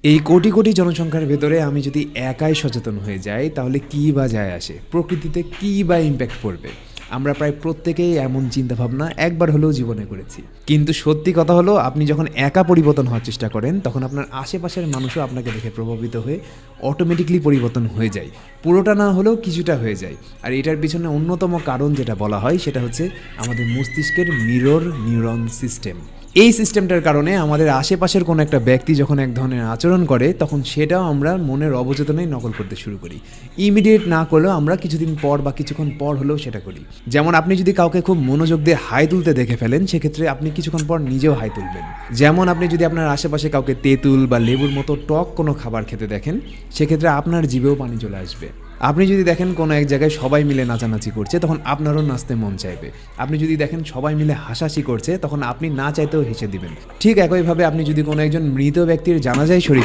এই কোটি কোটি জনসংখ্যার ভেতরে আমি যদি একাই সচেতন হয়ে যাই তাহলে কী বা যায় আসে, প্রকৃতিতে কী বা ইম্প্যাক্ট পড়বে। আমরা প্রায় প্রত্যেকেই এমন চিন্তাভাবনা একবার হলেও জীবনে করেছি, কিন্তু সত্যি কথা হলো আপনি যখন একা পরিবর্তন হওয়ার চেষ্টা করেন তখন আপনার আশেপাশের মানুষও আপনাকে দেখে প্রভাবিত হয়ে অটোমেটিকলি পরিবর্তন হয়ে যায়। পুরোটা না হলেও কিছুটা হয়ে যায়। আর এটার পিছনে অন্যতম কারণ যেটা বলা হয় সেটা হচ্ছে আমাদের মস্তিষ্কের মিরর নিউরন সিস্টেম। এই সিস্টেমটার কারণে আমাদের আশেপাশের কোনো একটা ব্যক্তি যখন এক ধরনের আচরণ করে তখন সেটাও আমরা মনের অবচেতনায় নকল করতে শুরু করি। ইমিডিয়েট না করলেও আমরা কিছুদিন পর বা কিছুক্ষণ পর হলেও সেটা করি। যেমন আপনি যদি কাউকে খুব মনোযোগ দিয়ে হাই তুলতে দেখে ফেলেন, সেক্ষেত্রে আপনি কিছুক্ষণ পর নিজেও হাই তুলবেন। যেমন আপনি যদি আপনার আশেপাশে কাউকে তেঁতুল বা লেবুর মতো টক কোনো খাবার খেতে দেখেন, সেক্ষেত্রে আপনার জিভেও পানি চলে আসবে। আপনি যদি দেখেন কোনো এক জায়গায় সবাই মিলে নাচানাচি করছে, তখন আপনারও নাচতে মন চাইবে। আপনি যদি দেখেন সবাই মিলে হাসাহাসি করছে, তখন আপনি না চাইতেও হেসে দিবেন। ঠিক একইভাবে আপনি যদি কোনো একজন মৃত ব্যক্তির জানাজায় শরীক